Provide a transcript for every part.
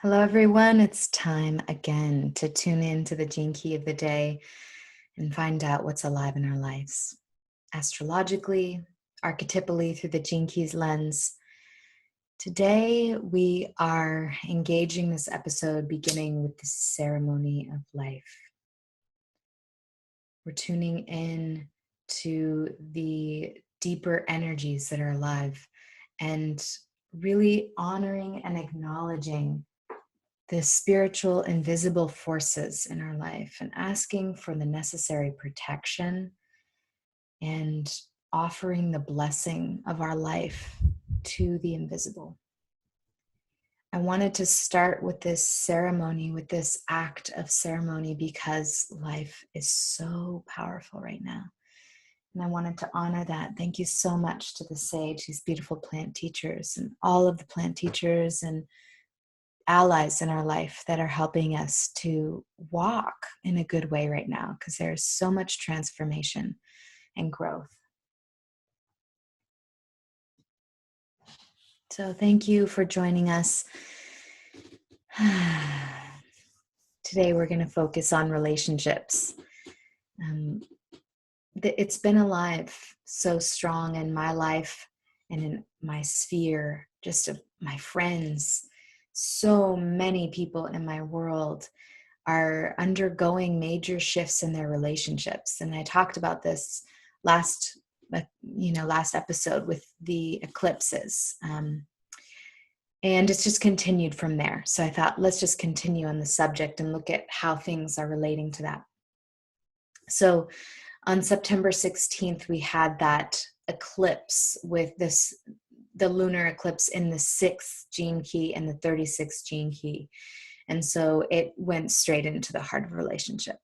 Hello, everyone. It's time again to tune in to the gene key of the day and find out what's alive in our lives. Astrologically, archetypally through the gene keys lens. Today, we are engaging this episode beginning with the ceremony of life. We're tuning in to the deeper energies that are alive and really honoring and acknowledging the spiritual invisible forces in our life and asking for the necessary protection and offering the blessing of our life to the invisible. I wanted to start with this ceremony, with this act of ceremony, because life is so powerful right now. And I wanted to honor that. Thank you so much to the sage, these beautiful plant teachers, and all of the plant teachers and allies in our life that are helping us to walk in a good way right now, because there's so much transformation and growth. So thank you for joining us. Today we're going to focus on relationships. It's been alive so strong in my life and in my sphere, just of my friends. So many people in my world are undergoing major shifts in their relationships. And I talked about this last episode with the eclipses. And it's just continued from there. So I thought, let's just continue on the subject and look at how things are relating to that. So on September 16th, we had that eclipse with the lunar eclipse in the 6th gene key and the 36th gene key. And so it went straight into the heart of a relationship.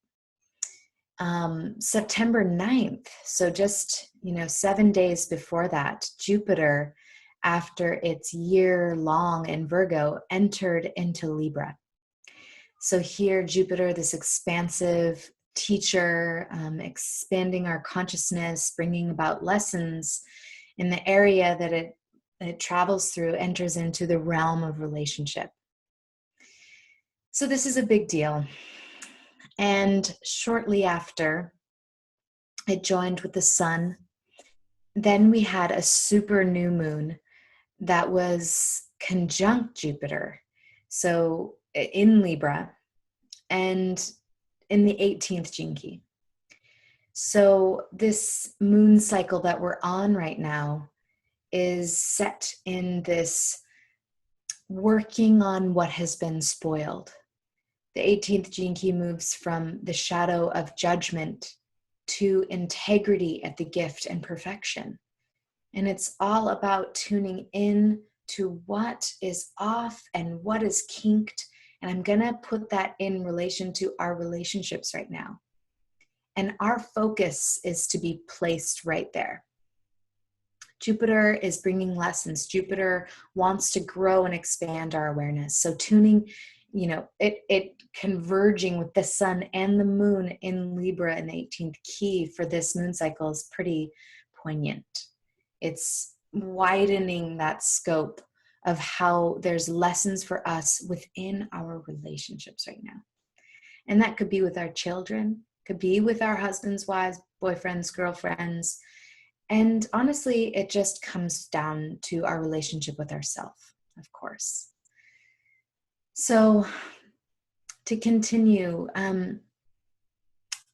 September 9th, so just 7 days before that, Jupiter, after its year long in Virgo, entered into Libra. So here, Jupiter, this expansive teacher, expanding our consciousness, bringing about lessons in the area that it travels through, enters into the realm of relationship. So this is a big deal. And shortly after, it joined with the sun. Then we had a super new moon that was conjunct Jupiter, so in Libra, and in the 18th gene key. So this moon cycle that we're on right now is set in this working on what has been spoiled. The 18th gene key moves from the shadow of judgment to integrity at the gift and perfection. And it's all about tuning in to what is off and what is kinked. And I'm going to put that in relation to our relationships right now. And our focus is to be placed right there. Jupiter is bringing lessons. Jupiter wants to grow and expand our awareness. So tuning, it converging with the sun and the moon in Libra in the 18th key for this moon cycle is pretty poignant. It's widening that scope of how there's lessons for us within our relationships right now. And that could be with our children, could be with our husbands, wives, boyfriends, girlfriends. And honestly, it just comes down to our relationship with ourselves, of course. So to continue,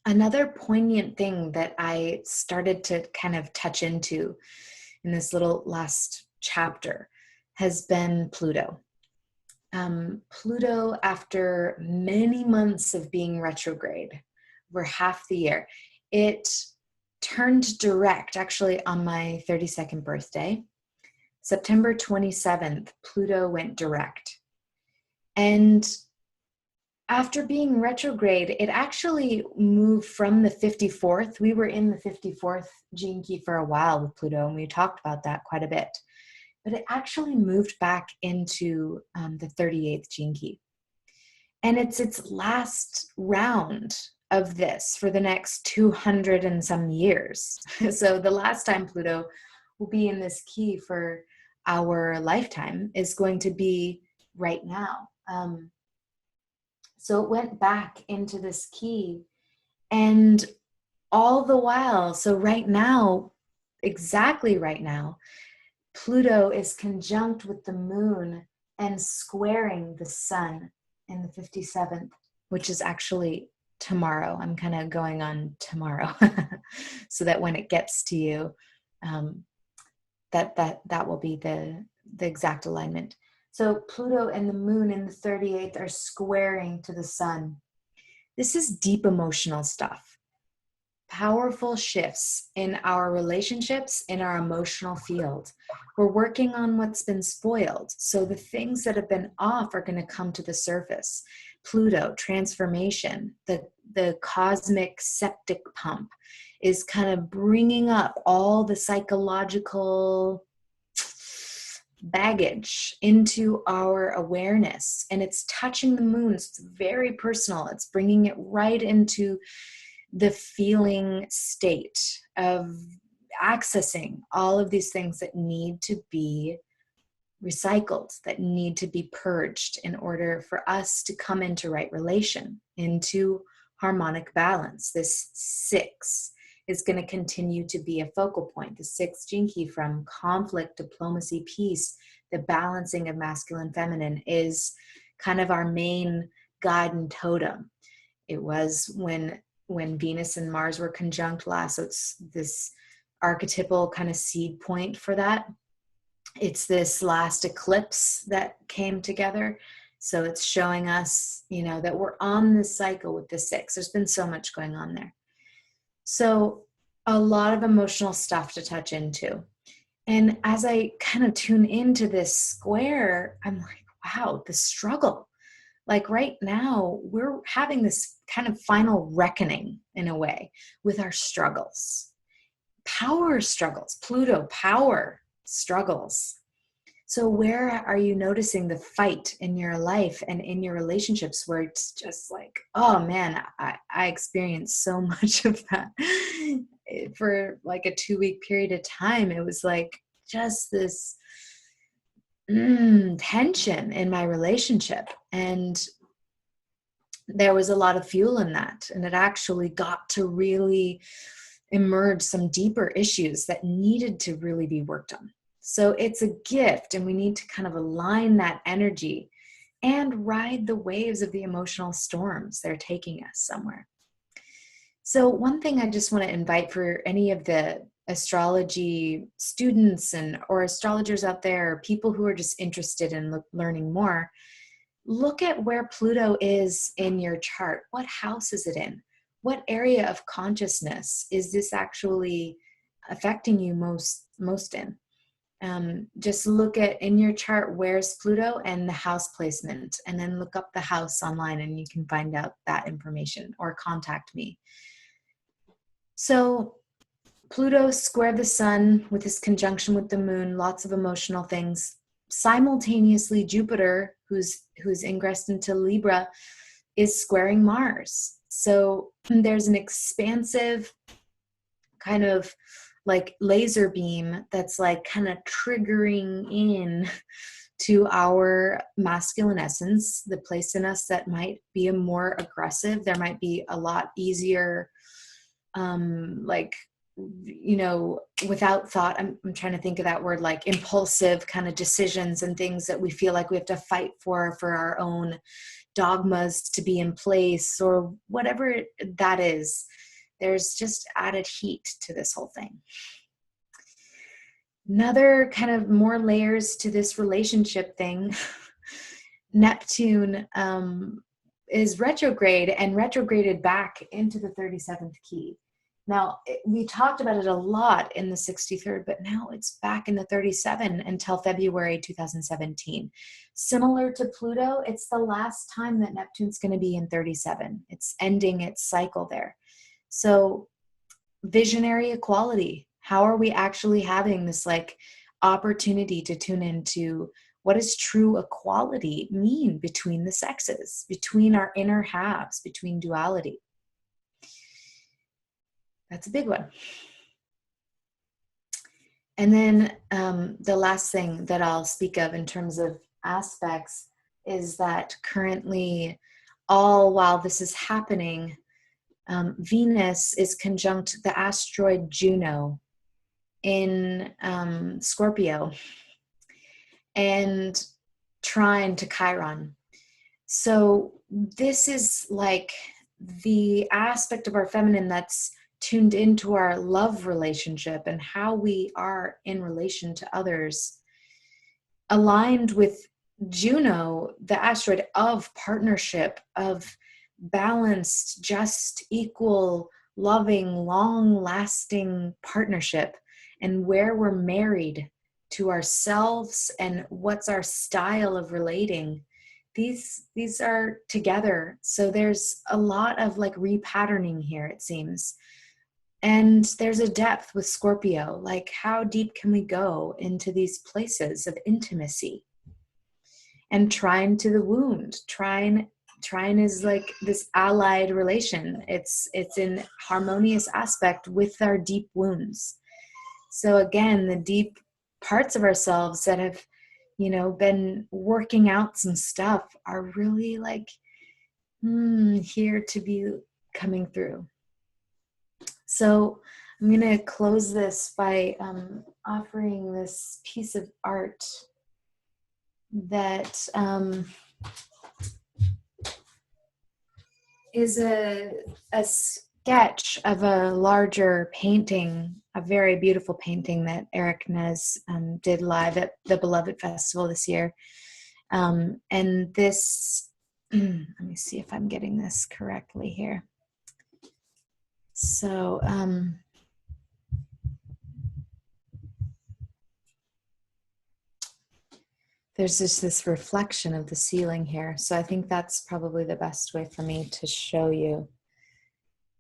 another poignant thing that I started to kind of touch into in this little last chapter has been Pluto. Pluto, after many months of being retrograde, over half the year, it turned direct actually on my 32nd birthday. September 27th, Pluto went direct. And after being retrograde, it actually moved from the 54th. We were in the 54th gene key for a while with Pluto, and we talked about that quite a bit. But it actually moved back into the 38th gene key. And it's its last round of this for the next 200 and some years. So the last time Pluto will be in this key for our lifetime is going to be right now. So it went back into this key, and all the while, so right now, exactly right now, Pluto is conjunct with the moon and squaring the sun in the 57th, which is actually tomorrow. I'm kind of going on tomorrow so that when it gets to you, that will be the exact alignment. So Pluto and the moon in the 38th are squaring to the sun. This is deep emotional stuff. Powerful shifts in our relationships, in our emotional field. We're working on what's been spoiled. So the things that have been off are going to come to the surface. Pluto, transformation, the cosmic septic pump is kind of bringing up all the psychological baggage into our awareness, and it's touching the moon. It's very personal. It's bringing it right into the feeling state of accessing all of these things that need to be recycled, that need to be purged in order for us to come into right relation, into harmonic balance. This 6 is going to continue to be a focal point. The 6th gene key from conflict, diplomacy, peace, the balancing of masculine, feminine is kind of our main guide and totem. It was when Venus and Mars were conjunct last. So it's this archetypal kind of seed point for that. It's this last eclipse that came together. So it's showing us, that we're on this cycle with the 6. There's been so much going on there. So a lot of emotional stuff to touch into. And as I kind of tune into this square, I'm like, wow, the struggle. Like right now, we're having this kind of final reckoning in a way with our struggles. Power struggles, Pluto, power struggles. So where are you noticing the fight in your life and in your relationships where it's just like, oh man, I experienced so much of that for like a 2-week period of time. It was like just this tension in my relationship. And there was a lot of fuel in that. And it actually got to really emerge some deeper issues that needed to really be worked on. So it's a gift, and we need to kind of align that energy and ride the waves of the emotional storms. They're taking us somewhere. So one thing I just want to invite for any of the astrology students or astrologers out there, or people who are just interested in learning more, look at where Pluto is in your chart. What house is it in? What area of consciousness is this actually affecting you most in? Just look at in your chart, where's Pluto and the house placement, and then look up the house online and you can find out that information or contact me. So Pluto squared the sun with this conjunction with the moon, lots of emotional things. Simultaneously, Jupiter, who's ingressed into Libra, is squaring Mars. So there's an expansive kind of like laser beam that's like kind of triggering in to our masculine essence, the place in us that might be a more aggressive. There might be a lot easier, without thought, I'm trying to think of that word, like impulsive kind of decisions and things that we feel like we have to fight for our own dogmas to be in place or whatever that is. There's just added heat to this whole thing. Another kind of more layers to this relationship thing. Neptune is retrograde and retrograded back into the 37th key. Now, we talked about it a lot in the 63rd, but now it's back in the 37 until February 2017. Similar to Pluto, it's the last time that Neptune's going to be in 37. It's ending its cycle there. So visionary equality, how are we actually having this like opportunity to tune into what does true equality mean between the sexes, between our inner halves, between duality? That's a big one. And then the last thing that I'll speak of in terms of aspects is that currently, all while this is happening, Venus is conjunct the asteroid Juno in Scorpio and trine to Chiron. So this is like the aspect of our feminine that's tuned into our love relationship and how we are in relation to others, aligned with Juno, the asteroid of partnership, of balanced, just, equal, loving, long-lasting partnership, and where we're married to ourselves and what's our style of relating. These are together. So there's a lot of like repatterning here, it seems. And there's a depth with Scorpio, like how deep can we go into these places of intimacy? And trine to the wound. Trine is like this allied relation. It's in harmonious aspect with our deep wounds. So again, the deep parts of ourselves that have, been working out some stuff are really like here to be coming through. So I'm going to close this by offering this piece of art that is a sketch of a larger painting, a very beautiful painting that Eric Nez did live at the Beloved Festival this year. And this, let me see if I'm getting this correctly here. So, there's just this reflection of the ceiling here. So I think that's probably the best way for me to show you.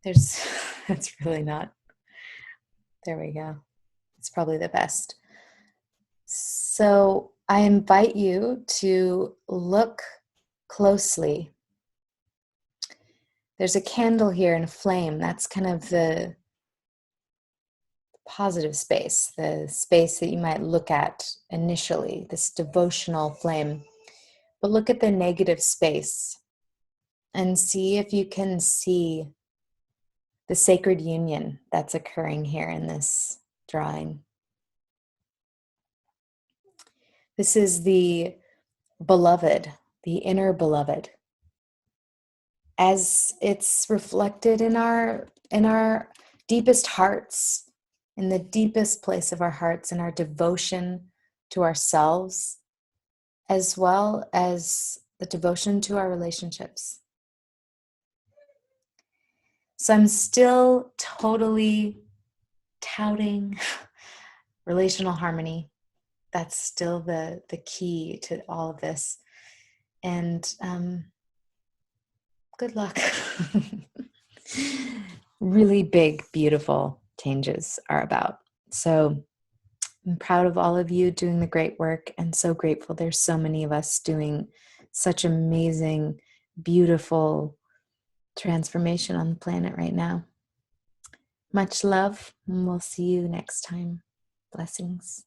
That's really not, there we go. It's probably the best. So I invite you to look closely. There's a candle here and a flame. That's kind of the positive space, the space that you might look at initially, this devotional flame. But look at the negative space and see if you can see the sacred union that's occurring here in this drawing. This is the beloved, the inner beloved, as it's reflected in our deepest hearts, in the deepest place of our hearts, in our devotion to ourselves, as well as the devotion to our relationships. So I'm still totally touting relational harmony. That's still the key to all of this. And good luck. Really big, beautiful changes are about. So I'm proud of all of you doing the great work and so grateful. There's so many of us doing such amazing, beautiful transformation on the planet right now. Much love, and we'll see you next time. Blessings.